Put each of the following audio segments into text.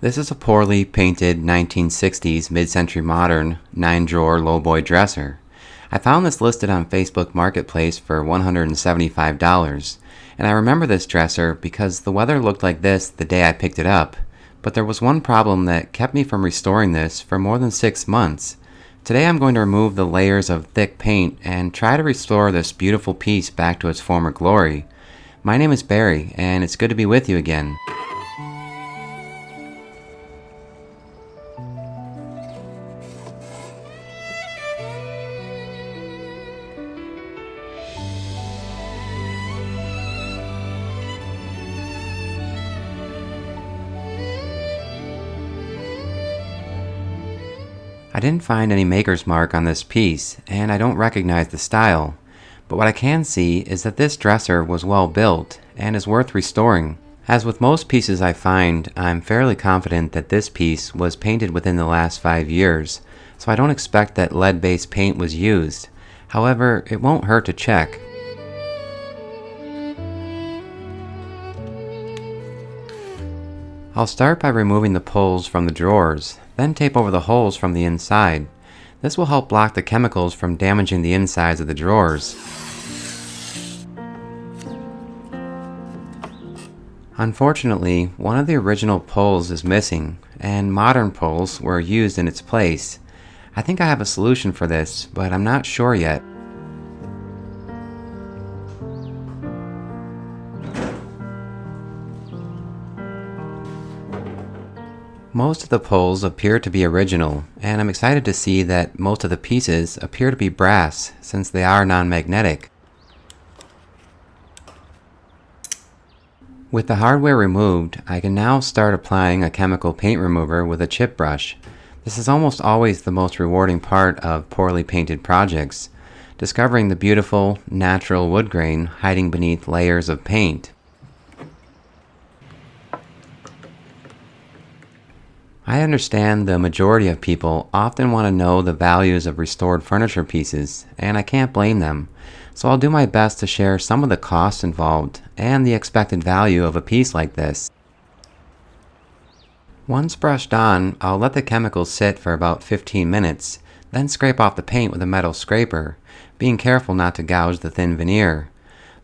This is a poorly painted 1960s mid-century modern 9-drawer lowboy dresser. I found this listed on Facebook Marketplace for $175, and I remember this dresser because the weather looked like this the day I picked it up, but there was one problem that kept me from restoring this for more than 6 months. Today I'm going to remove the layers of thick paint and try to restore this beautiful piece back to its former glory. My name is Barry, and it's good to be with you again. I didn't find any maker's mark on this piece, and I don't recognize the style, but what I can see is that this dresser was well built and is worth restoring. As with most pieces I find, I'm fairly confident that this piece was painted within the last 5 years, so I don't expect that lead-based paint was used. However, it won't hurt to check. I'll start by removing the pulls from the drawers, then tape over the holes from the inside. This will help block the chemicals from damaging the insides of the drawers. Unfortunately, one of the original pulls is missing, and modern pulls were used in its place. I think I have a solution for this, but I'm not sure yet. Most of the pulls appear to be original, and I'm excited to see that most of the pieces appear to be brass since they are non-magnetic. With the hardware removed, I can now start applying a chemical paint remover with a chip brush. This is almost always the most rewarding part of poorly painted projects, discovering the beautiful, natural wood grain hiding beneath layers of paint. I understand the majority of people often want to know the values of restored furniture pieces, and I can't blame them, so I'll do my best to share some of the costs involved and the expected value of a piece like this. Once brushed on, I'll let the chemicals sit for about 15 minutes, then scrape off the paint with a metal scraper, being careful not to gouge the thin veneer.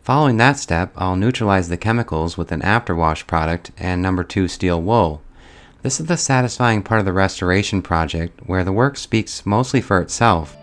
Following that step, I'll neutralize the chemicals with an afterwash product and No. 2 steel wool. This is the satisfying part of the restoration project where the work speaks mostly for itself.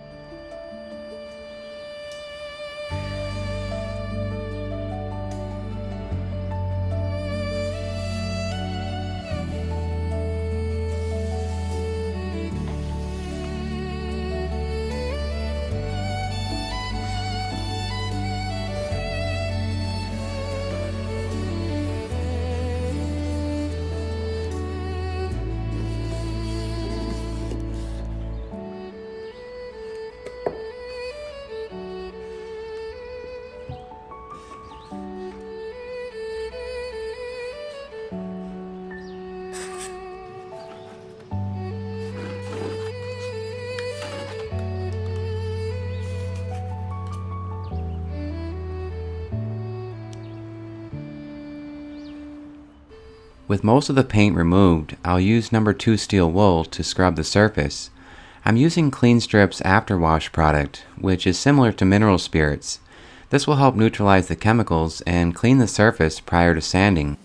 With most of the paint removed, I'll use No. 2 steel wool to scrub the surface. I'm using Clean Strip's afterwash product, which is similar to mineral spirits. This will help neutralize the chemicals and clean the surface prior to sanding.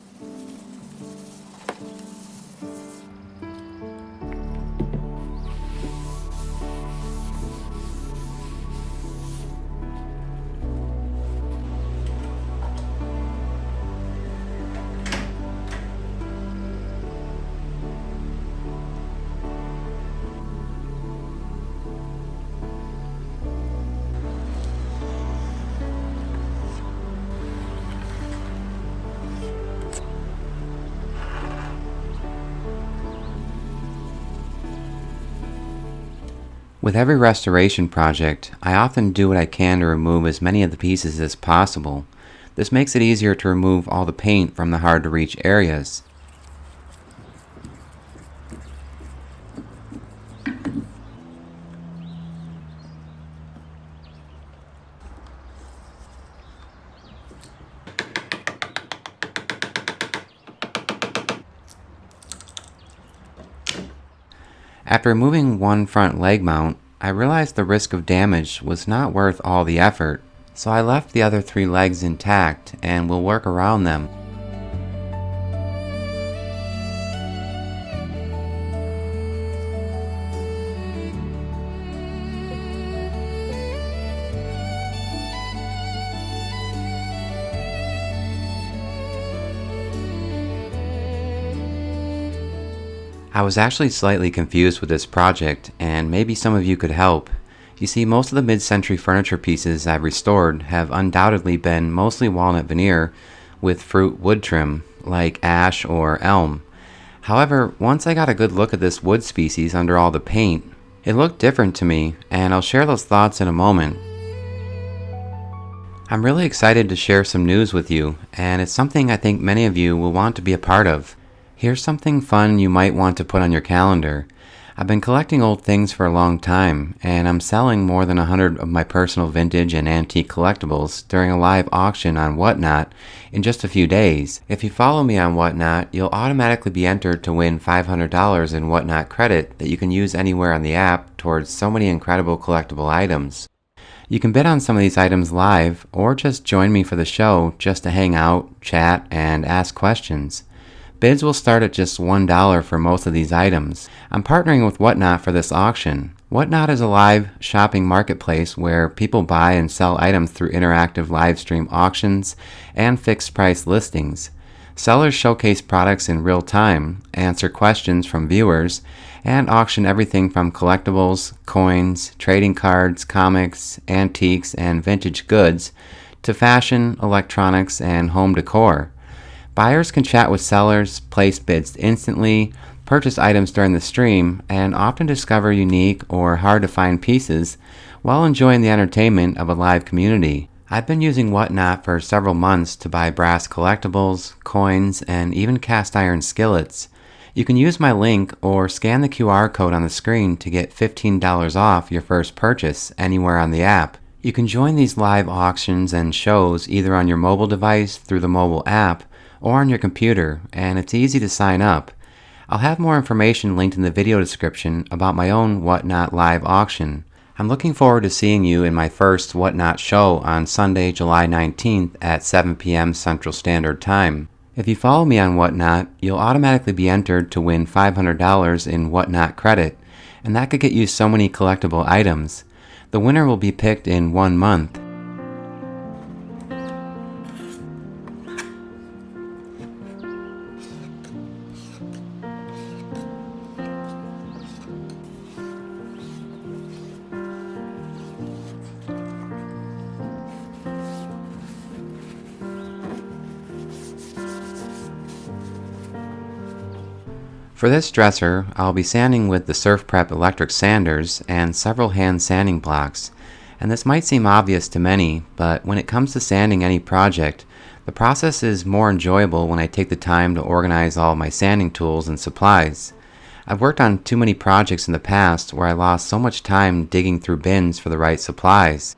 With every restoration project, I often do what I can to remove as many of the pieces as possible. This makes it easier to remove all the paint from the hard-to-reach areas. After removing one front leg mount, I realized the risk of damage was not worth all the effort, so I left the other 3 legs intact and will work around them. I was actually slightly confused with this project, and maybe some of you could help. You see, most of the mid-century furniture pieces I've restored have undoubtedly been mostly walnut veneer with fruit wood trim, like ash or elm. However, once I got a good look at this wood species under all the paint, it looked different to me, and I'll share those thoughts in a moment. I'm really excited to share some news with you, and it's something I think many of you will want to be a part of. Here's something fun you might want to put on your calendar. I've been collecting old things for a long time, and I'm selling more than 100 of my personal vintage and antique collectibles during a live auction on Whatnot in just a few days. If you follow me on Whatnot, you'll automatically be entered to win $500 in Whatnot credit that you can use anywhere on the app towards so many incredible collectible items. You can bid on some of these items live, or just join me for the show just to hang out, chat, and ask questions. Bids will start at just $1 for most of these items. I'm partnering with Whatnot for this auction. Whatnot is a live shopping marketplace where people buy and sell items through interactive live stream auctions and fixed price listings. Sellers showcase products in real time, answer questions from viewers, and auction everything from collectibles, coins, trading cards, comics, antiques, and vintage goods to fashion, electronics, and home decor. Buyers can chat with sellers, place bids instantly, purchase items during the stream, and often discover unique or hard-to-find pieces while enjoying the entertainment of a live community. I've been using Whatnot for several months to buy brass collectibles, coins, and even cast iron skillets. You can use my link or scan the QR code on the screen to get $15 off your first purchase anywhere on the app. You can join these live auctions and shows either on your mobile device through the mobile app or on your computer, and it's easy to sign up. I'll have more information linked in the video description about my own Whatnot live auction. I'm looking forward to seeing you in my first Whatnot show on Sunday, July 19th at 7 p.m. Central Standard Time. If you follow me on Whatnot, you'll automatically be entered to win $500 in Whatnot credit, and that could get you so many collectible items. The winner will be picked in 1 month. For this dresser, I'll be sanding with the Surf Prep electric sanders and several hand sanding blocks. And this might seem obvious to many, but when it comes to sanding any project, the process is more enjoyable when I take the time to organize all my sanding tools and supplies. I've worked on too many projects in the past where I lost so much time digging through bins for the right supplies.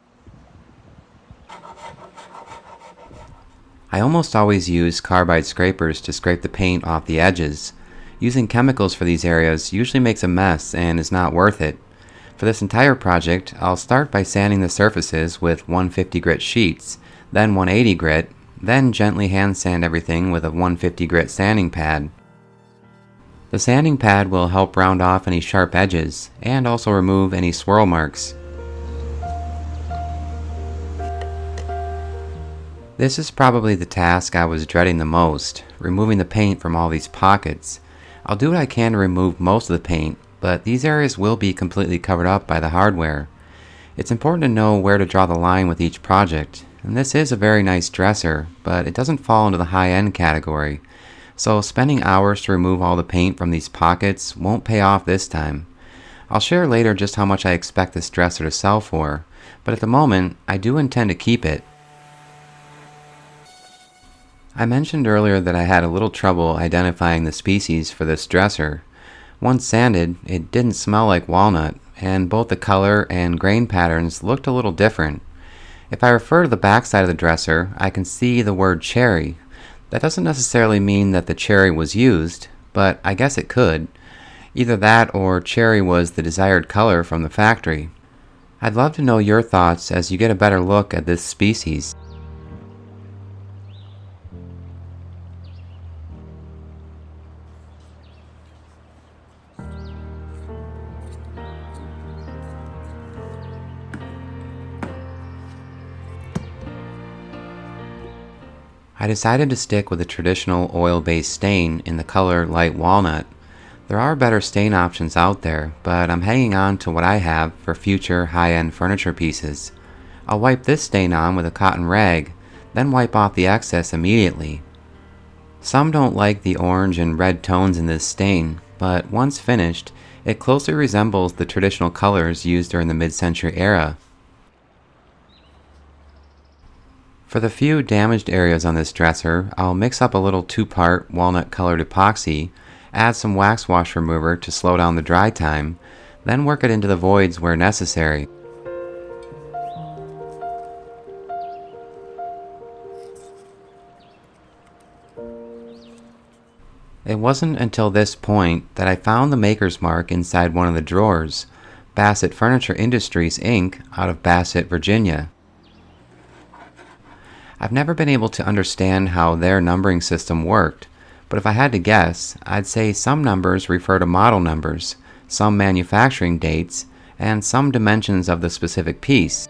I almost always use carbide scrapers to scrape the paint off the edges. Using chemicals for these areas usually makes a mess and is not worth it. For this entire project, I'll start by sanding the surfaces with 150 grit sheets, then 180 grit, then gently hand sand everything with a 150 grit sanding pad. The sanding pad will help round off any sharp edges and also remove any swirl marks. This is probably the task I was dreading the most, removing the paint from all these pockets. I'll do what I can to remove most of the paint, but these areas will be completely covered up by the hardware. It's important to know where to draw the line with each project, and this is a very nice dresser, but it doesn't fall into the high-end category, so spending hours to remove all the paint from these pockets won't pay off this time. I'll share later just how much I expect this dresser to sell for, but at the moment, I do intend to keep it. I mentioned earlier that I had a little trouble identifying the species for this dresser. Once sanded, it didn't smell like walnut, and both the color and grain patterns looked a little different. If I refer to the back side of the dresser, I can see the word cherry. That doesn't necessarily mean that the cherry was used, but I guess it could. Either that or cherry was the desired color from the factory. I'd love to know your thoughts as you get a better look at this species. I decided to stick with a traditional oil-based stain in the color light walnut. There are better stain options out there, but I'm hanging on to what I have for future high-end furniture pieces. I'll wipe this stain on with a cotton rag, then wipe off the excess immediately. Some don't like the orange and red tones in this stain, but once finished, it closely resembles the traditional colors used during the mid-century era. For the few damaged areas on this dresser, I'll mix up a little 2-part walnut-colored epoxy, add some wax wash remover to slow down the dry time, then work it into the voids where necessary. It wasn't until this point that I found the maker's mark inside one of the drawers, Bassett Furniture Industries, Inc., out of Bassett, Virginia. I've never been able to understand how their numbering system worked, but if I had to guess, I'd say some numbers refer to model numbers, some manufacturing dates, and some dimensions of the specific piece.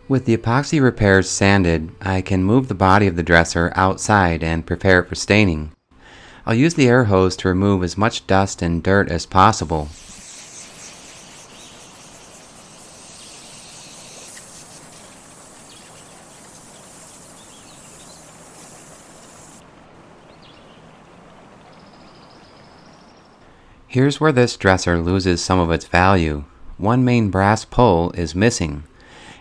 With the epoxy repairs sanded, I can move the body of the dresser outside and prepare it for staining. I'll use the air hose to remove as much dust and dirt as possible. Here's where this dresser loses some of its value. One main brass pull is missing.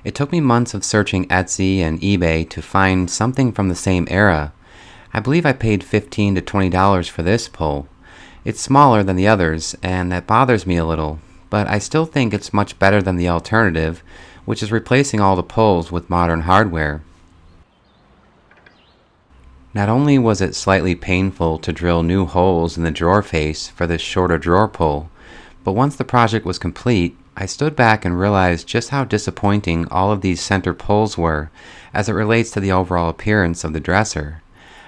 It took me months of searching Etsy and eBay to find something from the same era. I believe I paid $15 to $20 for this pull. It's smaller than the others, and that bothers me a little, but I still think it's much better than the alternative, which is replacing all the pulls with modern hardware. Not only was it slightly painful to drill new holes in the drawer face for this shorter drawer pull, but once the project was complete, I stood back and realized just how disappointing all of these center pulls were as it relates to the overall appearance of the dresser.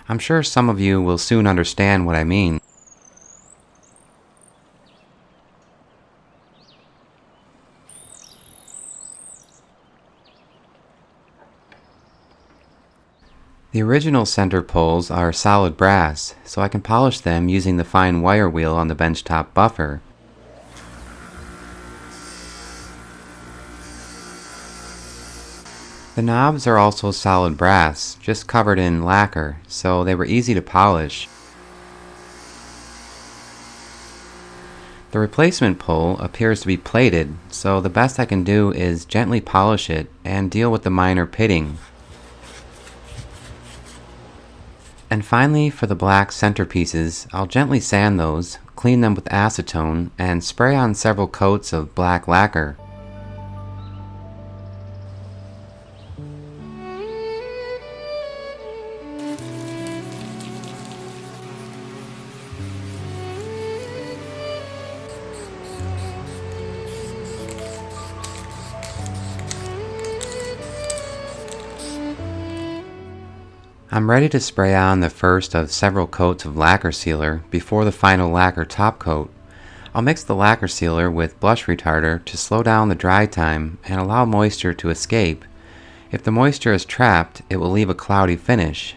I'm sure some of you will soon understand what I mean. The original center pulls are solid brass, so I can polish them using the fine wire wheel on the benchtop buffer. The knobs are also solid brass, just covered in lacquer, so they were easy to polish. The replacement pull appears to be plated, so the best I can do is gently polish it and deal with the minor pitting. And finally, for the black centerpieces, I'll gently sand those, clean them with acetone, and spray on several coats of black lacquer. I'm ready to spray on the first of several coats of lacquer sealer before the final lacquer top coat. I'll mix the lacquer sealer with blush retarder to slow down the dry time and allow moisture to escape. If the moisture is trapped, it will leave a cloudy finish.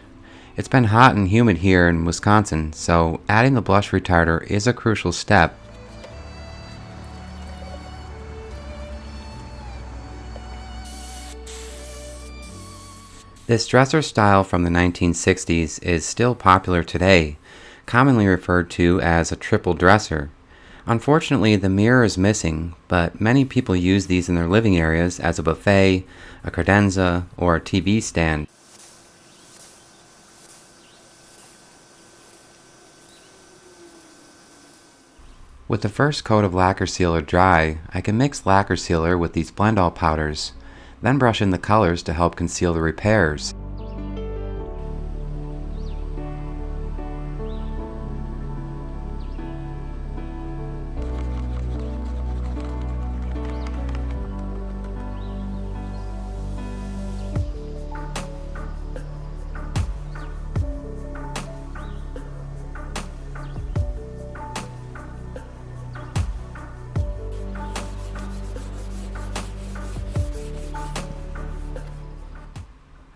It's been hot and humid here in Wisconsin, so adding the blush retarder is a crucial step. This dresser style from the 1960s is still popular today, commonly referred to as a triple dresser. Unfortunately, the mirror is missing, but many people use these in their living areas as a buffet, a credenza, or a TV stand. With the first coat of lacquer sealer dry, I can mix lacquer sealer with these blend-all powders, then brush in the colors to help conceal the repairs.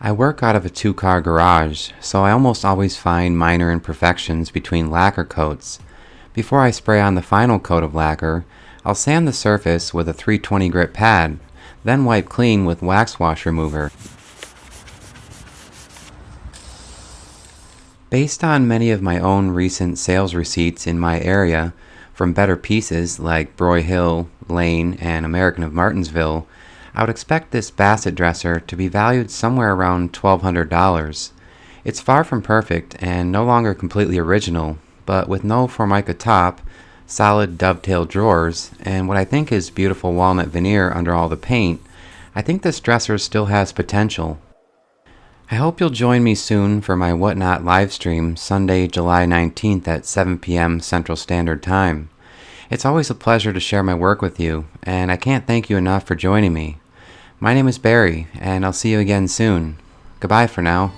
I work out of a two-car garage, so I almost always find minor imperfections between lacquer coats. Before I spray on the final coat of lacquer, I'll sand the surface with a 320 grit pad, then wipe clean with wax wash remover. Based on many of my own recent sales receipts in my area, from better pieces like Broy Hill, Lane, and American of Martinsville, I would expect this Bassett dresser to be valued somewhere around $1,200. It's far from perfect and no longer completely original, but with no Formica top, solid dovetail drawers, and what I think is beautiful walnut veneer under all the paint, I think this dresser still has potential. I hope you'll join me soon for my Whatnot live stream Sunday, July 19th at 7 p.m. Central Standard Time. It's always a pleasure to share my work with you, and I can't thank you enough for joining me. My name is Barry, and I'll see you again soon. Goodbye for now.